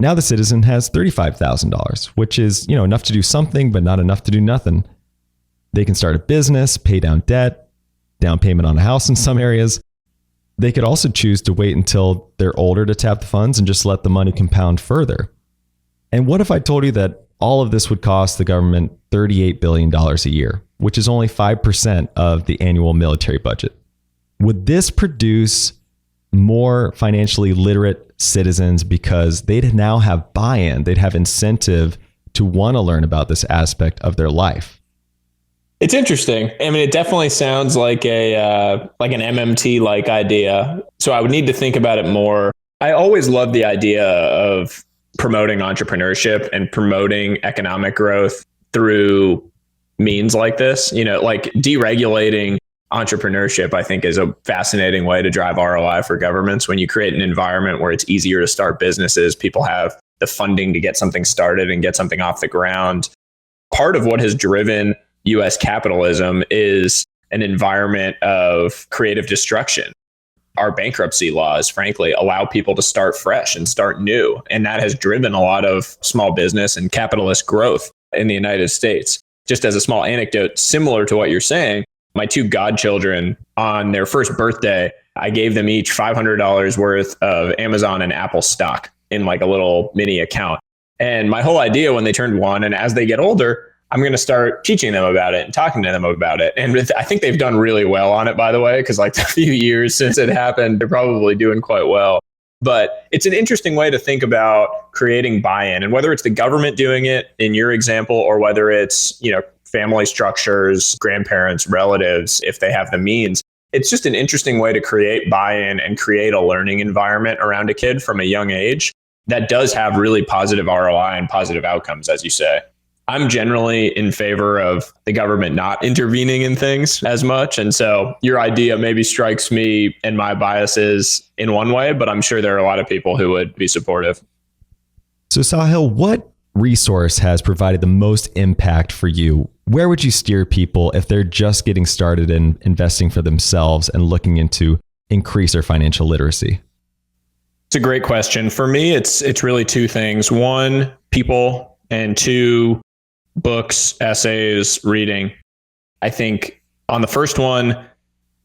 Now the citizen has $35,000, which is, enough to do something, but not enough to do nothing. They can start a business, pay down debt, down payment on a house in some areas. They could also choose to wait until they're older to tap the funds and just let the money compound further. And what if I told you that all of this would cost the government $38 billion a year, which is only 5% of the annual military budget? Would this produce more financially literate citizens because they'd now have buy-in, they'd have incentive to want to learn about this aspect of their life? It's interesting. I mean, it definitely sounds like an MMT-like idea. So I would need to think about it more. I always loved the idea of promoting entrepreneurship and promoting economic growth through means like this. Like deregulating entrepreneurship, I think, is a fascinating way to drive ROI for governments. When you create an environment where it's easier to start businesses, people have the funding to get something started and get something off the ground. Part of what has driven US capitalism is an environment of creative destruction. Our bankruptcy laws, frankly, allow people to start fresh and start new. And that has driven a lot of small business and capitalist growth in the United States. Just as a small anecdote, similar to what you're saying, my two godchildren, on their first birthday, I gave them each $500 worth of Amazon and Apple stock in like a little mini account. And my whole idea when they turned one, and as they get older, I'm going to start teaching them about it and talking to them about it. And I think they've done really well on it, by the way, because like the few years since it happened, they're probably doing quite well. But it's an interesting way to think about creating buy-in, and whether it's the government doing it in your example, or whether it's, family structures, grandparents, relatives, if they have the means. It's just an interesting way to create buy-in and create a learning environment around a kid from a young age that does have really positive ROI and positive outcomes, as you say. I'm generally in favor of the government not intervening in things as much. And so your idea maybe strikes me and my biases in one way, but I'm sure there are a lot of people who would be supportive. So Sahil, what resource has provided the most impact for you? Where would you steer people if they're just getting started in investing for themselves and looking into increase their financial literacy? It's a great question. For me, it's really two things. One, people, and two, books, essays, reading. I think on the first one,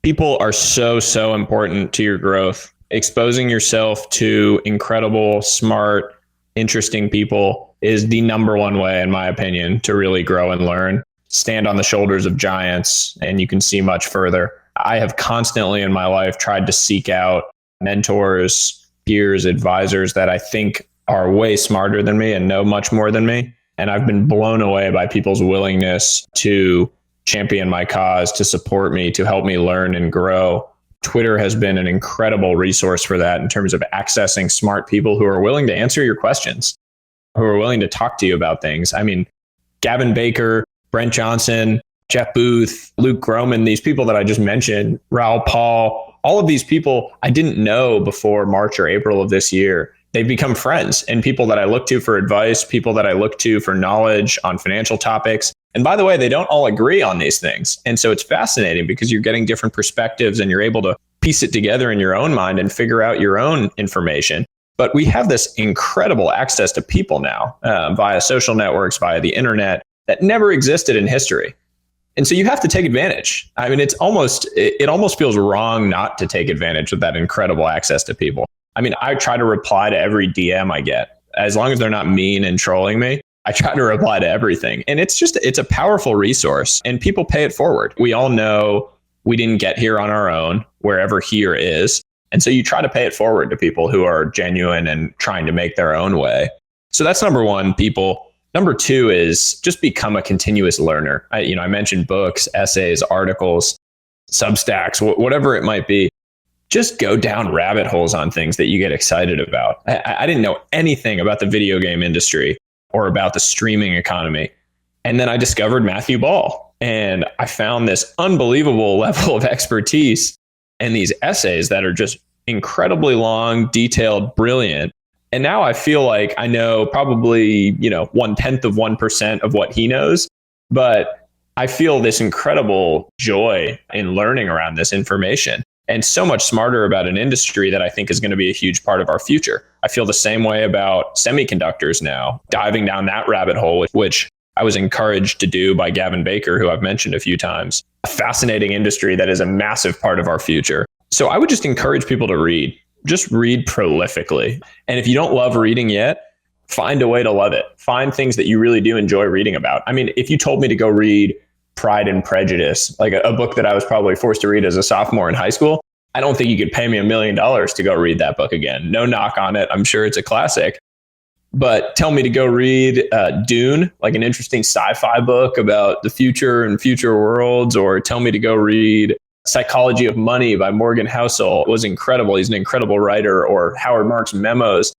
people are so important to your growth. Exposing yourself to incredible, smart, interesting people is the number one way, in my opinion, to really grow and learn. Stand on the shoulders of giants and you can see much further. I have constantly in my life tried to seek out mentors, peers, advisors that I think are way smarter than me and know much more than me. And I've been blown away by people's willingness to champion my cause, to support me, to help me learn and grow. Twitter has been an incredible resource for that in terms of accessing smart people who are willing to answer your questions, who are willing to talk to you about things. I mean, Gavin Baker, Brent Johnson, Jeff Booth, Luke Groman, these people that I just mentioned, Raoul Paul, all of these people I didn't know before March or April of this year. They've become friends and people that I look to for advice, people that I look to for knowledge on financial topics. And by the way, they don't all agree on these things. And so it's fascinating because you're getting different perspectives and you're able to piece it together in your own mind and figure out your own information. But we have this incredible access to people now via social networks, via the internet that never existed in history. And so you have to take advantage. I mean, it almost feels wrong not to take advantage of that incredible access to people. I mean, I try to reply to every DM I get. As long as they're not mean and trolling me, I try to reply to everything. And it's a powerful resource and people pay it forward. We all know we didn't get here on our own, wherever here is. And so you try to pay it forward to people who are genuine and trying to make their own way. So that's number one, people. Number two is just become a continuous learner. I mentioned books, essays, articles, Substacks, whatever it might be. Just go down rabbit holes on things that you get excited about. I didn't know anything about the video game industry or about the streaming economy. And then I discovered Matthew Ball and I found this unbelievable level of expertise and these essays that are just incredibly long, detailed, brilliant. And now I feel like I know probably, 0.1% of what he knows, but I feel this incredible joy in learning around this information. And so much smarter about an industry that I think is going to be a huge part of our future. I feel the same way about semiconductors now, diving down that rabbit hole, which I was encouraged to do by Gavin Baker, who I've mentioned a few times. A fascinating industry that is a massive part of our future. So I would just encourage people to read. Just read prolifically. And if you don't love reading yet, find a way to love it. Find things that you really do enjoy reading about. I mean, if you told me to go read Pride and Prejudice, like a book that I was probably forced to read as a sophomore in high school, I don't think you could pay me $1 million to go read that book again. No knock on it. I'm sure it's a classic. But tell me to go read Dune, like an interesting sci-fi book about the future and future worlds, or tell me to go read Psychology of Money by Morgan Housel. It was incredible. He's an incredible writer. Or Howard Marks' Memos.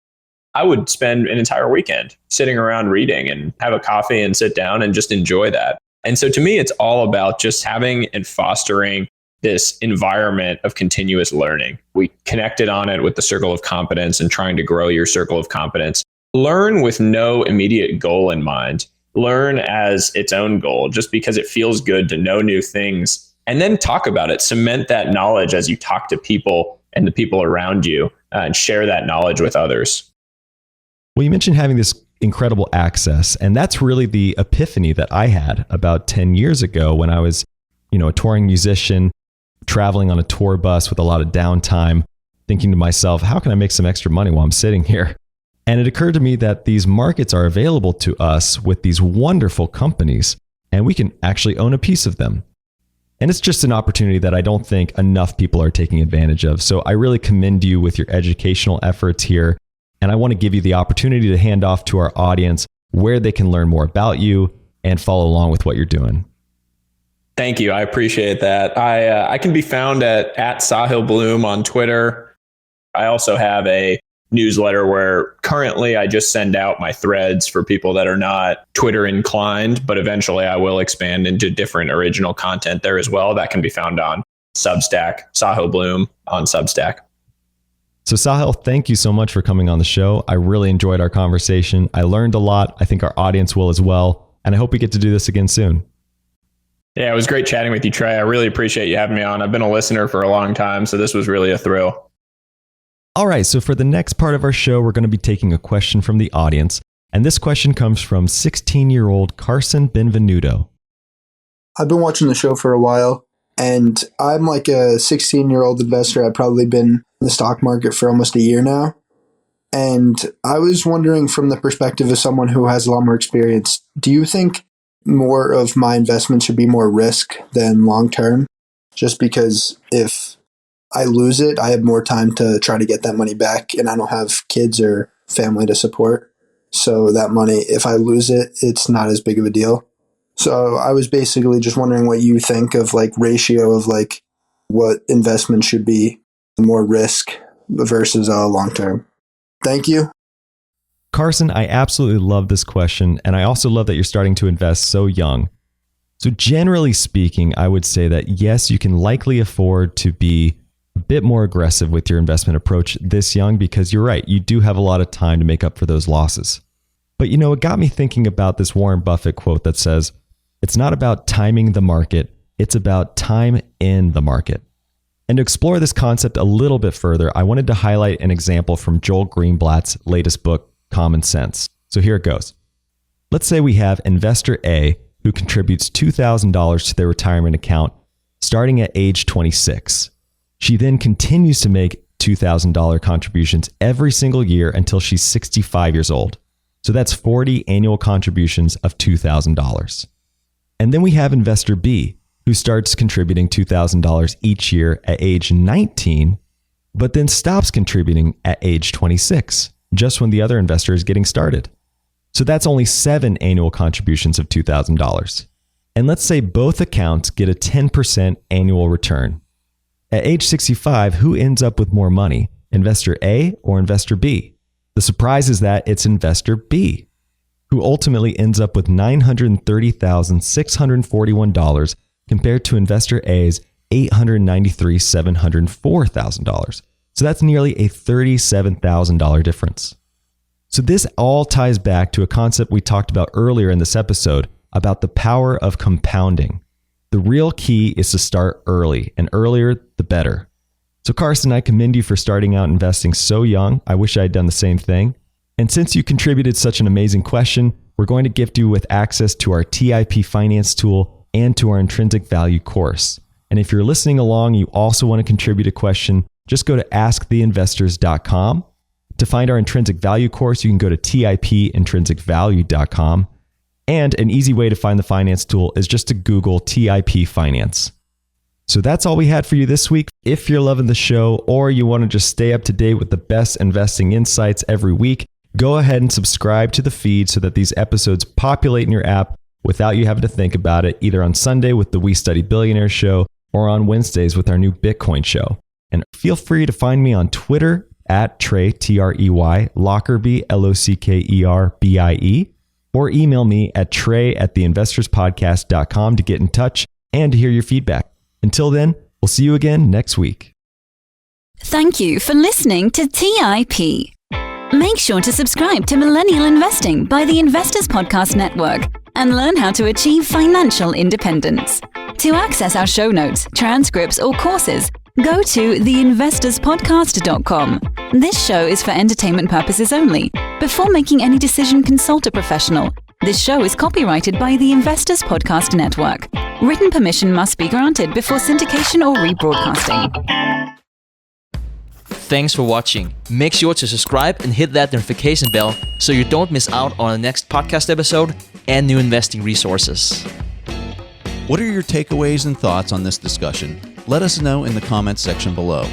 I would spend an entire weekend sitting around reading and have a coffee and sit down and just enjoy that. And so to me, it's all about just having and fostering this environment of continuous learning. We connected on it with the circle of competence and trying to grow your circle of competence. Learn with no immediate goal in mind. Learn as its own goal, just because it feels good to know new things. And then talk about it. Cement that knowledge as you talk to people and the people around you and share that knowledge with others. Well, you mentioned having this incredible access. And that's really the epiphany that I had about 10 years ago when I was, a touring musician, traveling on a tour bus with a lot of downtime, thinking to myself, how can I make some extra money while I'm sitting here? And it occurred to me that these markets are available to us with these wonderful companies, and we can actually own a piece of them. And it's just an opportunity that I don't think enough people are taking advantage of. So I really commend you with your educational efforts here. And I want to give you the opportunity to hand off to our audience where they can learn more about you, and follow along with what you're doing. Thank you. I appreciate that. I can be found at Sahil Bloom on Twitter. I also have a newsletter where currently I just send out my threads for people that are not Twitter inclined, but eventually I will expand into different original content there as well. That can be found on Substack, Sahil Bloom on Substack. So Sahil, thank you so much for coming on the show. I really enjoyed our conversation. I learned a lot. I think our audience will as well. And I hope we get to do this again soon. Yeah, it was great chatting with you, Trey. I really appreciate you having me on. I've been a listener for a long time, so this was really a thrill. All right, so for the next part of our show, we're going to be taking a question from the audience. And this question comes from 16-year-old Carson Benvenuto. I've been watching the show for a while, and I'm like a 16-year-old investor. I've probably been in the stock market for almost a year now. And I was wondering, from the perspective of someone who has a lot more experience, do you think more of my investment should be more risk than long-term? Just because if I lose it, I have more time to try to get that money back, and I don't have kids or family to support. So that money, if I lose it, it's not as big of a deal. So I was basically just wondering what you think of like ratio of like what investment should be more risk versus long-term. Thank you. Carson, I absolutely love this question, and I also love that you're starting to invest so young. So generally speaking, I would say that yes, you can likely afford to be a bit more aggressive with your investment approach this young, because you're right, you do have a lot of time to make up for those losses. But you know, it got me thinking about this Warren Buffett quote that says, "It's not about timing the market, it's about time in the market." And to explore this concept a little bit further, I wanted to highlight an example from Joel Greenblatt's latest book, Common Sense. So here it goes. Let's say we have investor A who contributes $2,000 to their retirement account starting at age 26. She then continues to make $2,000 contributions every single year until she's 65 years old. So that's 40 annual contributions of $2,000. And then we have investor B, who starts contributing $2,000 each year at age 19, but then stops contributing at age 26, just when the other investor is getting started. So that's only 7 annual contributions of $2,000. And let's say both accounts get a 10% annual return. At age 65, who ends up with more money, investor A or investor B? The surprise is that it's investor B, who ultimately ends up with $930,641 compared to investor A's $893,704,000. So that's nearly a $37,000 difference. So this all ties back to a concept we talked about earlier in this episode about the power of compounding. The real key is to start early, and earlier the better. So Carson, I commend you for starting out investing so young. I wish I had done the same thing. And since you contributed such an amazing question, we're going to gift you with access to our TIP finance tool and to our intrinsic value course. And if you're listening along, you also want to contribute a question, just go to asktheinvestors.com. To find our intrinsic value course, you can go to tipintrinsicvalue.com. And an easy way to find the finance tool is just to Google TIP Finance. So that's all we had for you this week. If you're loving the show or you want to just stay up to date with the best investing insights every week, go ahead and subscribe to the feed so that these episodes populate in your app without you having to think about it, either on Sunday with the We Study Billionaires show or on Wednesdays with our new Bitcoin show. And feel free to find me on Twitter at Trey, Trey, Lockerbie, Lockerbie, or email me at trey@theinvestorspodcast.com to get in touch and to hear your feedback. Until then, we'll see you again next week. Thank you for listening to TIP. Make sure to subscribe to Millennial Investing by the Investors Podcast Network and learn how to achieve financial independence. To access our show notes, transcripts, or courses, go to theinvestorspodcast.com. This show is for entertainment purposes only. Before making any decision, consult a professional. This show is copyrighted by the Investors Podcast Network. Written permission must be granted before syndication or rebroadcasting. Thanks for watching. Make sure to subscribe and hit that notification bell so you don't miss out on the next podcast episode and new investing resources. What are your takeaways and thoughts on this discussion? Let us know in the comments section below.